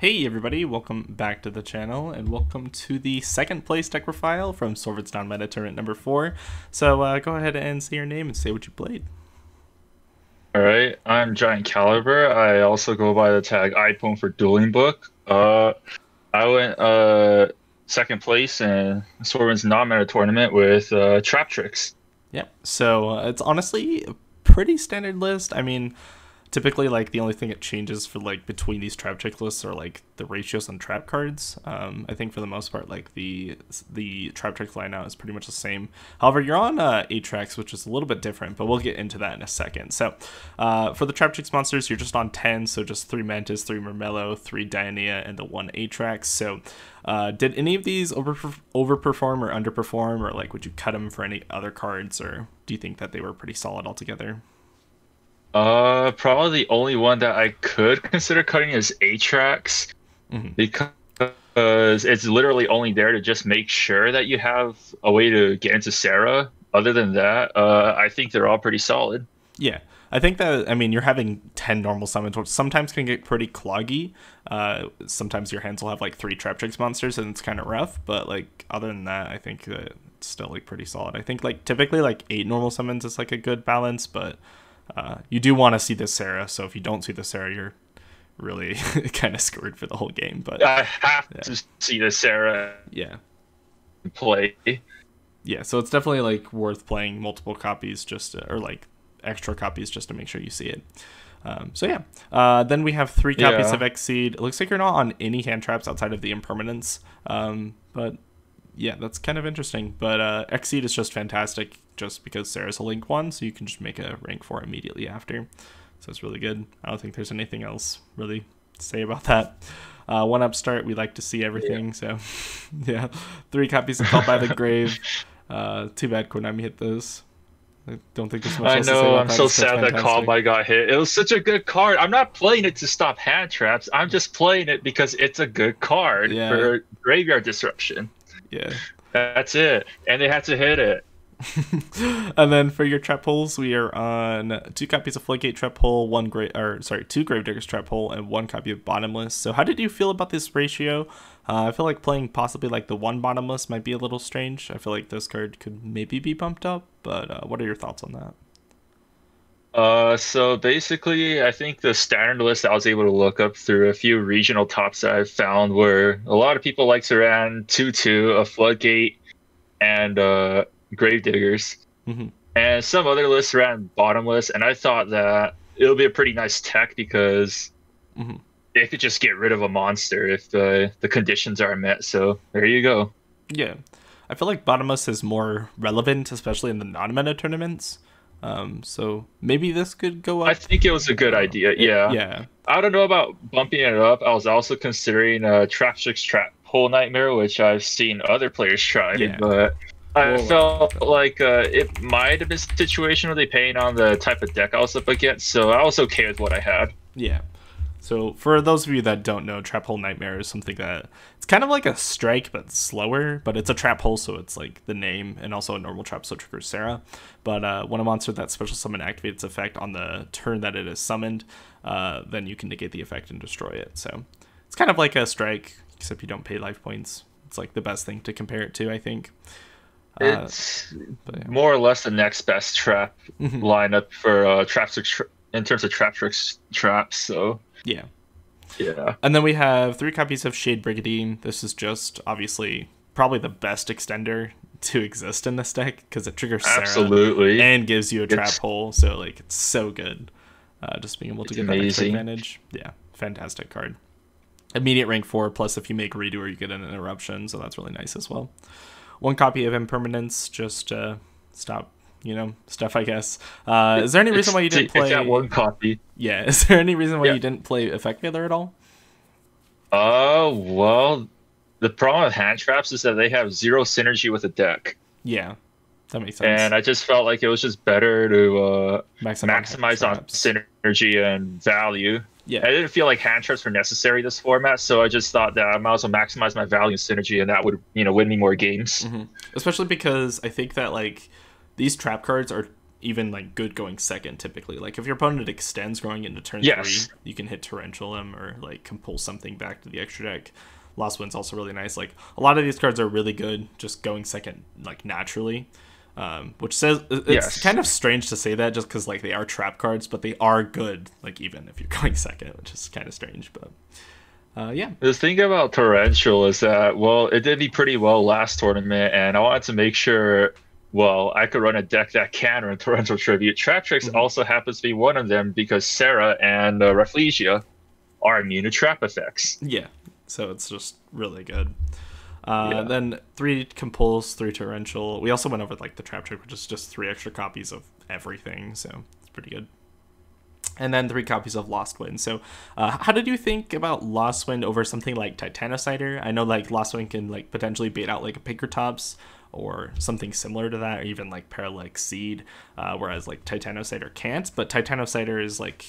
Hey everybody, welcome back to the channel, and welcome to the second place deck profile from Sorvit's Non-Meta Tournament number 4. So go ahead and say your name and say what you played. Alright, I'm Giant Caliber. I also go by the tag iPhone for Dueling Book. I went second place in Sorvin's non-meta tournament with Traptrix. Yep, so it's honestly a pretty standard list. I mean, typically like the only thing it changes for like between these trap checklists are like the ratios on trap cards. I think for the most part like the trap check line out is pretty much the same. However, you're on 8 tracks, which is a little bit different, but we'll get into that in a second. So for the trap checks monsters, you're just on 10, so just 3 Mantis, 3 Mermello, 3 Dianea, and the 1 8 tracks. So did any of these overperform or underperform, or like would you cut them for any other cards, or do you think that they were pretty solid altogether? Probably the only one that I could consider cutting is Atrax because it's literally only there to just make sure that you have a way to get into Sarah. Other than that, I think they're all pretty solid. Yeah, I think that, I mean, you're having 10 normal summons, which sometimes can get pretty cloggy. Sometimes your hands will have like 3 Traptrix monsters and it's kind of rough, but like other than that, I think that it's still like pretty solid. I think like typically like 8 normal summons is like a good balance, but you do want to see the Sarah, so if you don't see the Sarah, you're really kind of screwed for the whole game. But I have to see the Sarah play. Yeah, so it's definitely like worth playing multiple copies just to, or like extra copies just to make sure you see it. So yeah, then we have 3 copies of Exceed. It looks like you're not on any hand traps outside of the impermanence, but yeah, that's kind of interesting. But Exceed is just fantastic just because Sarah's a link 1, so you can just make a rank 4 immediately after. So it's really good. I don't think there's anything else really to say about that. 1 upstart, we like to see everything, so yeah. 3 copies of Called by the Grave. Too bad Konami hit those. I don't think there's much else to say about I'm that. so sad that Called by got hit. It was such a good card. I'm not playing it to stop hand traps. I'm just playing it because it's a good card for graveyard disruption. Yeah. That's it. And they had to hit it. And then for your trap holes, we are on 2 copies of Floodgate Trap Hole, 2 Gravediggers Trap Hole, and 1 copy of Bottomless. So how did you feel about this ratio? I feel like playing possibly like the 1 Bottomless might be a little strange. I feel like this card could maybe be bumped up, but what are your thoughts on that? So basically, I think the standard list I was able to look up through a few regional tops that I've found where a lot of people like to run 2/2, a Floodgate, and Gravediggers, and some other lists ran Bottomless, and I thought that it'll be a pretty nice tech because it could just get rid of a monster if the conditions are met. So there you go. Yeah, I feel like Bottomless is more relevant, especially in the non-meta tournaments. So maybe this could go up. I think it was a good idea. Yeah. I don't know about bumping it up. I was also considering Traptrix Trap Hole Nightmare, which I've seen other players try, but I felt like it might have been a situation where they paying on the type of deck I was up against, so I was okay with what I had. Yeah. So for those of you that don't know, Trap Hole Nightmare is something that it's kind of like a strike but slower, but it's a trap hole, so it's like the name, and also a normal trap, so it triggers Sarah. But when a monster that special summon activates its effect on the turn that it is summoned, then you can negate the effect and destroy it. So it's kind of like a strike, except you don't pay life points. It's like the best thing to compare it to, I think. It's more or less the next best trap lineup for Traptrix in terms of Traptrix traps. So yeah. And then we have 3 copies of Shade Brigandine. This is just obviously probably the best extender to exist in this deck because it triggers Sarah and gives you a trap hole. So like it's so good. Just being able to get that extra advantage. Yeah, fantastic card. Immediate rank 4, plus if you make redo, you get an interruption, so that's really nice as well. 1 copy of Impermanence, just stop, stuff, I guess. Is there any reason why you didn't play... It's that 1 copy. Yeah, is there any reason why you didn't play Effect Veiler at all? Well, the problem with hand traps is that they have 0 synergy with the deck. Yeah, that makes sense. And I just felt like it was just better to maximize on synergy and value. Yeah, I didn't feel like hand traps were necessary this format, so I just thought that I might as well maximize my value and synergy, and that would, win me more games. Especially because I think that like these trap cards are even like good going second typically. Like if your opponent extends going into turn Yes. 3, you can hit torrential him or like compel something back to the extra deck. Lost Wind's also really nice. Like a lot of these cards are really good just going second like naturally. Which says it's Yes. kind of strange to say that just because like they are trap cards, but they are good like even if you're going second, which is kind of strange. But yeah. The thing about torrential is that, well, it did me pretty well last tournament, and I wanted to make sure, well, I could run a deck that can run torrential tribute. Traptrix also happens to be one of them because Sarah and Rafflesia are immune to trap effects. Yeah, so it's just really good. Yeah. Then 3 compulse, 3 torrential. We also went over like the Traptrix, which is just 3 extra copies of everything, so it's pretty good. And then 3 copies of Lost Wind. So, how did you think about Lost Wind over something like Titanocider? I know like Lost Wind can like potentially bait out like a Pinkertops or something similar to that, or even like Parallel Exceed, whereas like Titanocider can't. But Titanocider is like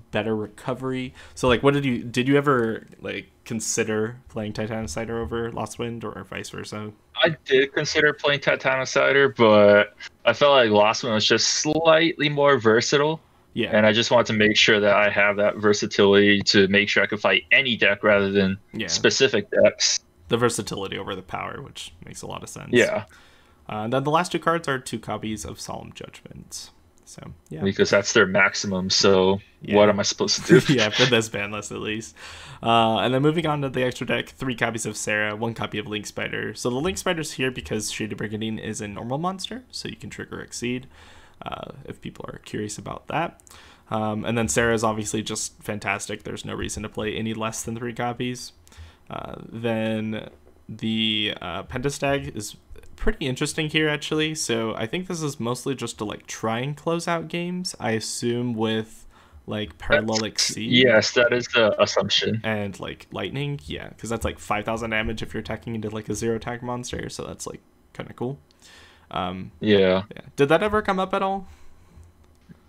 better recovery. So like, what did you ever like consider playing Titanocider over Lost Wind or vice versa? I did consider playing Titanocider, but I felt like Lost One was just slightly more versatile. Yeah. And I just want to make sure that I have that versatility to make sure I can fight any deck rather than specific decks. The versatility over the power, which makes a lot of sense. Yeah. And then the last 2 cards are 2 copies of Solemn Judgment. So, yeah. Because that's their maximum, so what am I supposed to do? Yeah, for this ban list at least. And then moving on to the extra deck, 3 copies of Sarah, 1 copy of Link Spider. So the Link Spider's here because Shady Brigandine is a normal monster, so you can trigger Exceed. If people are curious about that. And then Sarah is obviously just fantastic. There's no reason to play any less than 3 copies. Then the Pentastag is pretty interesting here, actually. So I think this is mostly just to like try and close out games, I assume, with like Parallel Exceed. Yes, that is the assumption. And like Lightning, yeah, because that's like 5,000 damage if you're attacking into like a 0 attack monster. So that's like kind of cool. Yeah. Did that ever come up at all?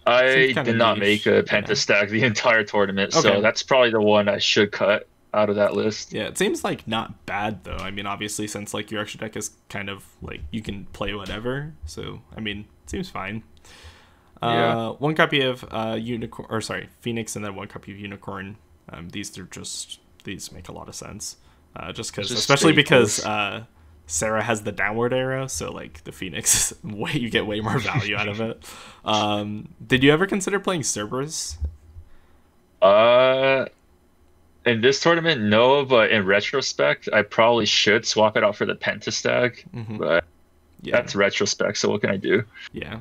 I did not make a Pentastag the entire tournament, so that's probably the one I should cut out of that list. Yeah, it seems like not bad though. I mean, obviously since like your extra deck is kind of like you can play whatever, so I mean, it seems fine. 1 copy of Unicorn, or sorry, Phoenix, and then 1 copy of Unicorn. These make a lot of sense. Just because, especially because Sarah has the downward arrow, so like the Phoenix, you get way more value out of it. Did you ever consider playing Cerberus? In this tournament, no, but in retrospect, I probably should swap it out for the Pentastag. But that's retrospect, so what can I do? Yeah.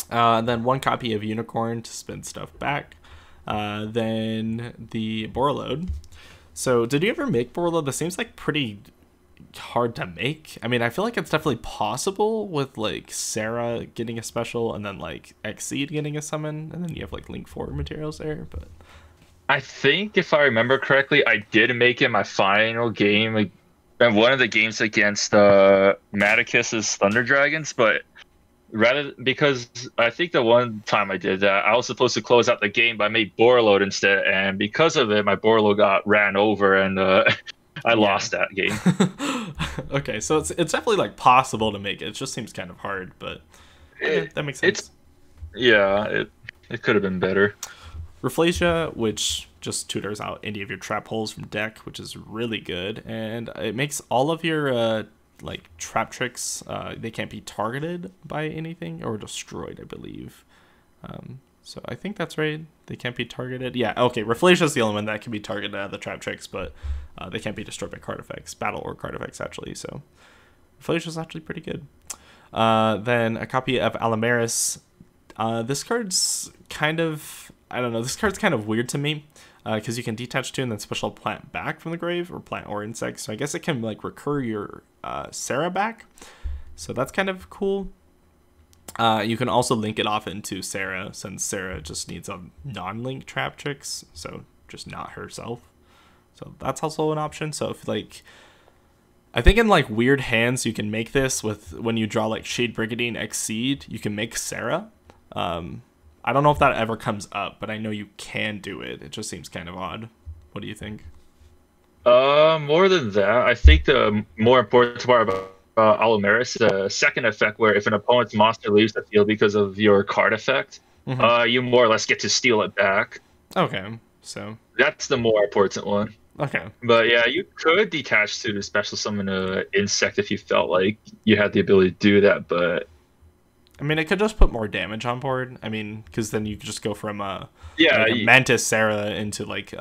And then 1 copy of Unicorn to spin stuff back. Then the Borreload. So did you ever make Borreload? This seems like pretty hard to make. I mean, I feel like it's definitely possible with like Sarah getting a special and then like Exceed getting a summon, and then you have like Link 4 materials there, but I think if I remember correctly, I did make it my final game, like one of the games against Maticus's Thunder Dragons, but because I think the one time I did that, I was supposed to close out the game, but I made Borreload instead, and because of it, my Borreload got ran over, and I lost that game. Okay, so it's definitely like possible to make it. It just seems kind of hard, but that makes sense. It could have been better. Rafflesia, which just tutors out any of your trap holes from deck, which is really good, and it makes all of your like Traptrix, they can't be targeted by anything or destroyed, I believe. So I think that's right. They can't be targeted. Yeah, okay. Rafflesia is the only one that can be targeted out of the Traptrix, but they can't be destroyed by card effects, battle or card effects actually. So Rafflesia is actually pretty good. Then a copy of Alamaris. This card's kind of, I don't know. This card's kind of weird to me because you can detach 2 and then special plant back from the grave, or plant or insect. So I guess it can like recur your Sarah back. So that's kind of cool. You can also link it off into Sarah, since Sarah just needs a non-link Traptrix, so just not herself. So that's also an option. So if like, I think in like weird hands you can make this with when you draw like Shade Brigandine Exceed, you can make Sarah. I don't know if that ever comes up, but I know you can do it. It just seems kind of odd. What do you think? More than that, I think the more important part about Alumeris, a second effect where if an opponent's monster leaves the field because of your card effect, you more or less get to steal it back. Okay, so that's the more important one. Okay. But yeah, you could detach to special summon a insect if you felt like you had the ability to do that, but I mean, it could just put more damage on board. I mean, because then you could just go from a Mantis Sarah into like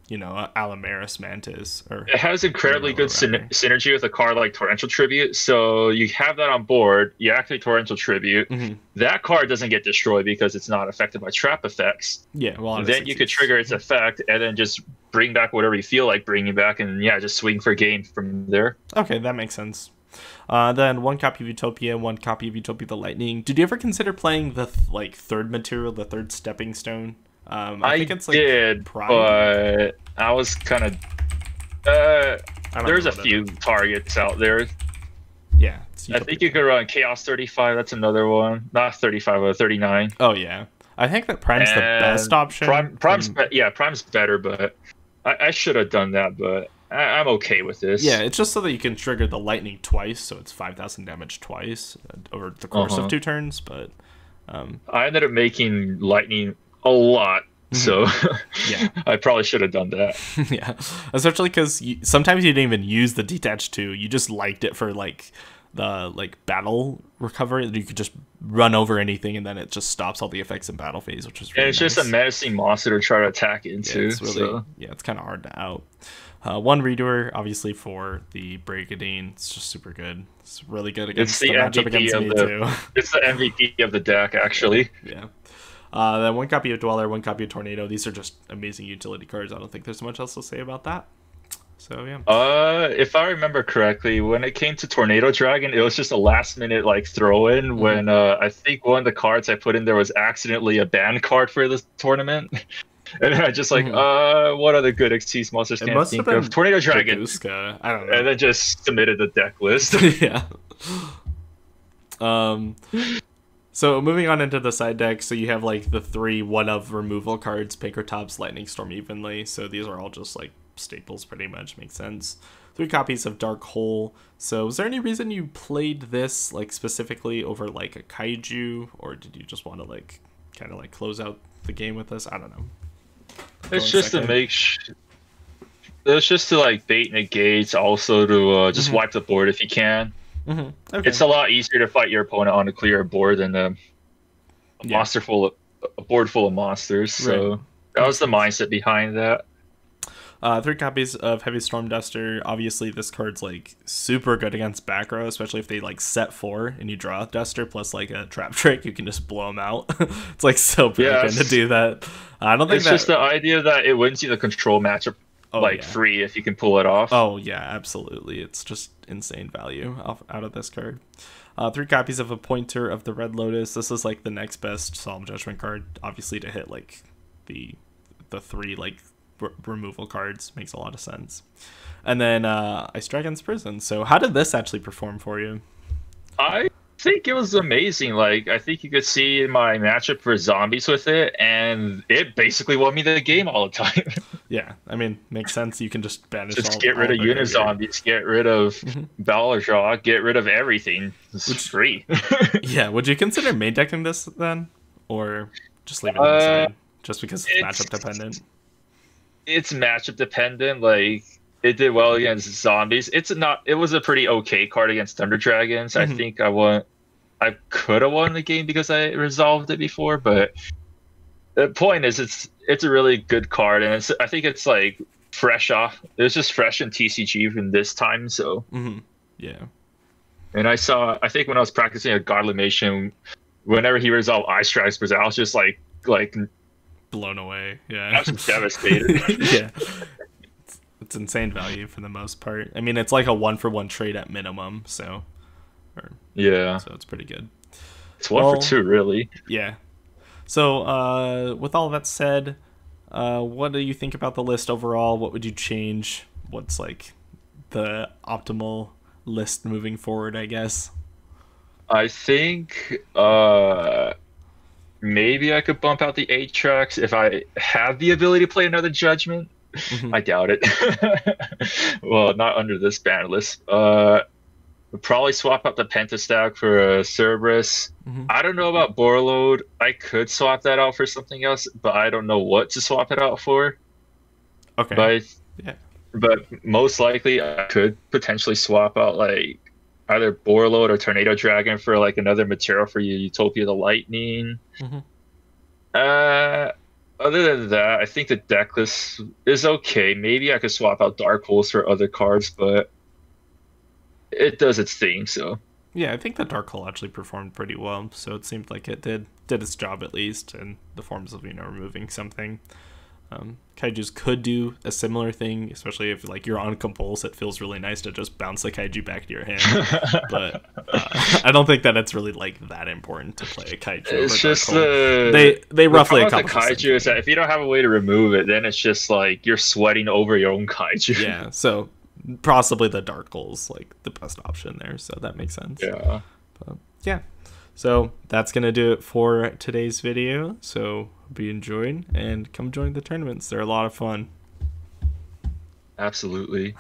you know, Alumeris Mantis. Or it has incredibly good synergy with a card like Torrential Tribute. So you have that on board. You activate Torrential Tribute. That card doesn't get destroyed because it's not affected by trap effects. Yeah, well, then you could trigger its effect and then just bring back whatever you feel like bringing back, and yeah, just swing for game from there. Okay, that makes sense. Then 1 copy of Utopia, 1 copy of Utopia the Lightning. Did you ever consider playing the third material, the third stepping stone? I think it's like did, Prime. But I was kind of there's a few targets out there. Yeah, I think you could run Chaos 35. That's another one, not 35, but 39. Oh yeah, I think that Prime's the best option. Prime's better, but I should have done that, but I'm okay with this. Yeah, it's just so that you can trigger the lightning twice, so it's 5,000 damage twice over the course of 2 turns. But I ended up making lightning a lot, so yeah, I probably should have done that. Yeah, especially because sometimes you didn't even use the detach 2. You just liked it for like the battle recovery. You could just run over anything, and then it just stops all the effects in battle phase, which is really it's just a menacing monster to try to attack into. Yeah, it's really, it's kind of hard to out. 1 Redoer, obviously, for the Brigadine. It's just super good. It's really good against the matchup against me, too. It's the MVP of the deck, actually. Yeah. Then 1 copy of Dweller, 1 copy of Tornado. These are just amazing utility cards. I don't think there's much else to say about that. So, yeah. If I remember correctly, when it came to Tornado Dragon, it was just a last-minute, throw-in when I think one of the cards I put in there was accidentally a ban card for this tournament. And then I just what other good XT monsters can I think of? Tornado Dragon. Baguska. I don't know. And then just submitted the deck list. Yeah. So moving on into the side deck, so you have the 3 one-of removal cards, Pinkertops, Lightning Storm Evenly. So these are all just staples, pretty much. Makes sense. 3 copies of Dark Hole. So was there any reason you played this specifically over a Kaiju, or did you just want to kind of close out the game with this? I don't know. It's just to make it's just to bait negates, also to just wipe the board if you can. Okay. It's a lot easier to fight your opponent on a clear board than a board full of monsters. So that was the mindset behind that. 3 copies of Heavy Storm Duster. Obviously, this card's super good against back row, especially if they set 4 and you draw a Duster plus a Traptrix. You can just blow them out. It's so broken to do that. I don't think it's just the idea that it wins you the control matchup free if you can pull it off. Oh yeah, absolutely. It's just insane value out of this card. 3 copies of a Pointer of the Red Lotus. This is the next best Solemn Judgment card, obviously, to hit the 3 removal cards. Makes a lot of sense. And then Ice Dragon's Prison. So how did this actually perform for you? I think it was amazing. I think you could see my matchup for zombies with it, and it basically won me the game all the time. Yeah, I mean, makes sense. You can just banish get rid of unit zombies, get rid of Balazar, get rid of everything. It's free. Yeah, would you consider main decking this then? Or just leave it on the side? Just because it's matchup dependent? It's matchup dependent. It did well against zombies. It was a pretty okay card against Thunder Dragons. I think I could have won the game because I resolved it before, but the point is it's a really good card, and I think it's fresh off. It was just fresh in TCG from this time, so yeah. And I think when I was practicing a Godlimation, whenever he resolved Ice Dragon's Prison, I was just blown away. Yeah, I was devastated. Yeah. It's insane value for the most part. I mean, it's a 1-for-1 trade at minimum, so so it's pretty good. It's 1 for 2, really. Yeah. So with all that said, what do you think about the list overall? What would you change? What's the optimal list moving forward, I guess? I think maybe I could bump out the 8 tracks if I have the ability to play another Judgment. I doubt it. Well, not under this ban list. Would probably swap out the Pentastack for a Cerberus. Hmm. I don't know about Borreload. I could swap that out for something else, but I don't know what to swap it out for. Okay. But Yeah. but most likely I could potentially swap out like either Borreload or Tornado Dragon for like another material for your Utopia the Lightning. Hmm. Uh, Other than that, I think the deck list is okay. Maybe I could swap out Dark Holes for other cards, but it does its thing. So Yeah, I think the Dark Hole actually performed pretty well, so it seemed like it did its job at least in the forms of removing something. Kaijus could do a similar thing, especially if like you're on compulse. It feels really nice to just bounce the kaiju back to your hand, but I don't think that it's really like that important to play a kaiju. it's just they roughly accomplish the kaiju is that if you don't have a way to remove it, then it's just like you're sweating over your own kaiju. Yeah, so possibly the Dark Hole's like the best option there, so that makes sense. Yeah. But, yeah. So that's going to do it for today's video. So hope you enjoyed and come join the tournaments. They're a lot of fun. Absolutely.